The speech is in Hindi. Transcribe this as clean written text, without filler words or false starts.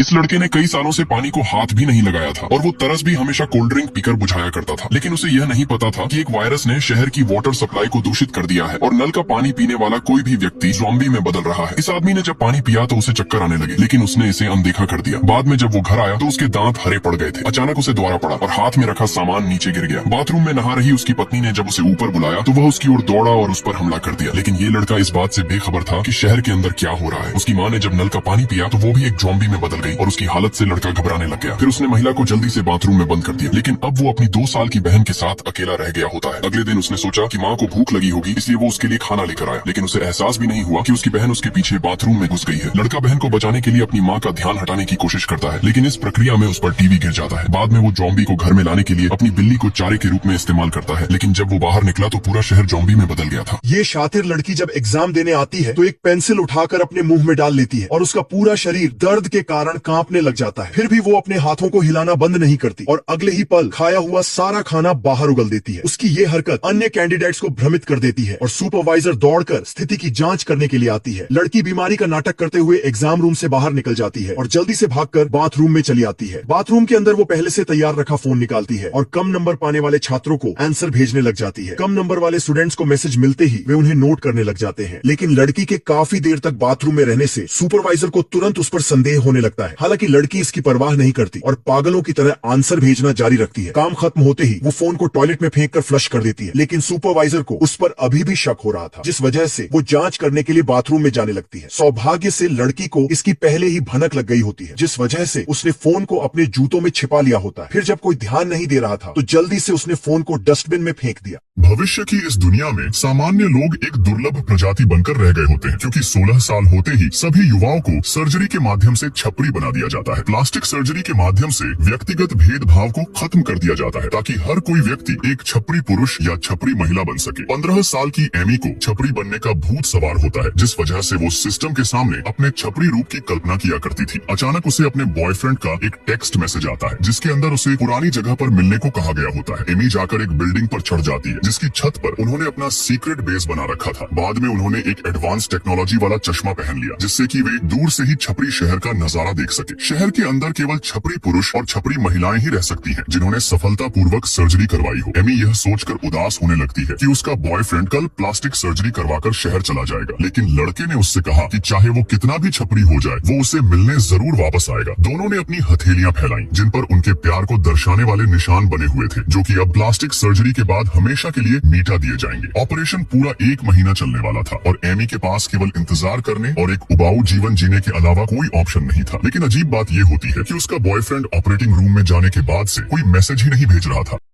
इस लड़के ने कई सालों से पानी को हाथ भी नहीं लगाया था और वो तरस भी हमेशा कोल्ड ड्रिंक पीकर बुझाया करता था। लेकिन उसे यह नहीं पता था कि एक वायरस ने शहर की वाटर सप्लाई को दूषित कर दिया है और नल का पानी पीने वाला कोई भी व्यक्ति ज़ॉम्बी में बदल रहा है। इस आदमी ने जब पानी पिया तो उसे चक्कर आने लगे, लेकिन उसने इसे अनदेखा कर दिया। बाद में जब वो घर आया तो उसके दांत हरे पड़ गए थे। अचानक उसे द्वारा पड़ा और हाथ में रखा सामान नीचे गिर गया। बाथरूम में नहा रही उसकी पत्नी ने जब उसे ऊपर बुलाया तो वह उसकी ओर दौड़ा और उस पर हमला कर दिया। लेकिन ये लड़का इस बात से बेखबर था कि शहर के अंदर क्या हो रहा है। उसकी माँ ने जब नल का पानी पिया तो वो भी एक ज़ॉम्बी में बदल गई और उसकी हालत से लड़का घबराने लग गया। फिर उसने महिला को जल्दी से बाथरूम में बंद कर दिया। लेकिन अब वो अपनी 2 साल की बहन के साथ अकेला रह गया होता है। अगले दिन उसने सोचा कि माँ को भूख लगी होगी, इसलिए वो उसके लिए खाना लेकर आया। लेकिन उसे एहसास भी नहीं हुआ कि उसकी बहन उसके पीछे बाथरूम में घुस गई है। लड़का बहन को बचाने के लिए अपनी माँ का ध्यान हटाने की कोशिश करता है, लेकिन इस प्रक्रिया में उस पर टीवी गिर जाता है। बाद में वो ज़ॉम्बी को घर में लाने के लिए अपनी बिल्ली को चारे के रूप में इस्तेमाल करता है। लेकिन जब वो बाहर निकला तो पूरा शहर ज़ॉम्बी में बदल गया था। ये शातिर लड़की जब एग्जाम देने आती है तो एक पेंसिल उठाकर अपने मुंह में डाल लेती है और उसका पूरा शरीर दर्द के कारण कांपने लग जाता है। फिर भी वो अपने हाथों को हिलाना बंद नहीं करती और अगले ही पल खाया हुआ सारा खाना बाहर उगल देती है। उसकी ये हरकत अन्य कैंडिडेट्स को भ्रमित कर देती है और सुपरवाइजर दौड़कर स्थिति की जांच करने के लिए आती है। लड़की बीमारी का नाटक करते हुए एग्जाम रूम से बाहर निकल जाती है और जल्दी से भागकर बाथरूम में चली आती है। बाथरूम के अंदर वो पहले से तैयार रखा फोन निकालती है और कम नंबर पाने वाले छात्रों को आंसर भेजने लग जाती है। कम नंबर वाले स्टूडेंट्स को मैसेज मिलते ही वे उन्हें नोट करने लग जाते हैं। लेकिन लड़की के काफी देर तक बाथरूम में रहने से सुपरवाइजर को तुरंत उस पर संदेह होने लगता है। हालांकि लड़की इसकी परवाह नहीं करती और पागलों की तरह आंसर भेजना जारी रखती है। काम खत्म होते ही वो फोन को टॉयलेट में फेंक कर फ्लश कर देती है। लेकिन सुपरवाइजर को उस पर अभी भी शक हो रहा था, जिस वजह से वो जांच करने के लिए बाथरूम में जाने लगती है। सौभाग्य से लड़की को इसकी पहले ही भनक लग गई होती है, जिस वजह से उसने फोन को अपने जूतों में छिपा लिया होता है। फिर जब कोई ध्यान नहीं दे रहा था तो जल्दी से उसने फोन को डस्टबिन में फेंक दिया। भविष्य की इस दुनिया में सामान्य लोग एक दुर्लभ प्रजाति बनकर रह गए होते हैं, क्योंकि 16 साल होते ही सभी युवाओं को सर्जरी के माध्यम से छपरी बना दिया जाता है। प्लास्टिक सर्जरी के माध्यम से व्यक्तिगत भेदभाव को खत्म कर दिया जाता है ताकि हर कोई व्यक्ति एक छपरी पुरुष या छपरी महिला बन सके। 15 साल की एमी को छपरी बनने का भूत सवार होता है, जिस वजह से वो सिस्टम के सामने अपने छपरी रूप की कल्पना किया करती थी। अचानक उसे अपने बॉयफ्रेंड का एक टेक्स्ट मैसेज आता है, जिसके अंदर उसे पुरानी जगह पर मिलने को कहा गया होता है। एमी जाकर एक बिल्डिंग पर चढ़ जाती है, जिसकी छत पर उन्होंने अपना सीक्रेट बेस बना रखा था। बाद में उन्होंने एक एडवांस टेक्नोलॉजी वाला चश्मा पहन लिया, जिससे कि वे दूर से ही छपरी शहर का नजारा देख सके। शहर के अंदर केवल छपरी पुरुष और छपरी महिलाएं ही रह सकती हैं, जिन्होंने सफलतापूर्वक सर्जरी करवाई हो। एमी यह सोचकर उदास होने लगती है कि उसका बॉयफ्रेंड कल प्लास्टिक सर्जरी करवाकर शहर चला जाएगा। लेकिन लड़के ने उससे कहा कि चाहे वो कितना भी छपरी हो जाए, वो उसे मिलने जरूर वापस आएगा। दोनों ने अपनी हथेलियां फैलाई, जिन पर उनके प्यार को दर्शाने वाले निशान बने हुए थे, जो कि अब प्लास्टिक सर्जरी के बाद हमेशा के लिए मीठा दिए जाएंगे। ऑपरेशन पूरा 1 महीना चलने वाला था और एमी के पास केवल इंतजार करने और एक उबाऊ जीवन जीने के अलावा कोई ऑप्शन नहीं था। लेकिन अजीब बात यह होती है कि उसका बॉयफ्रेंड ऑपरेटिंग रूम में जाने के बाद से कोई मैसेज ही नहीं भेज रहा था।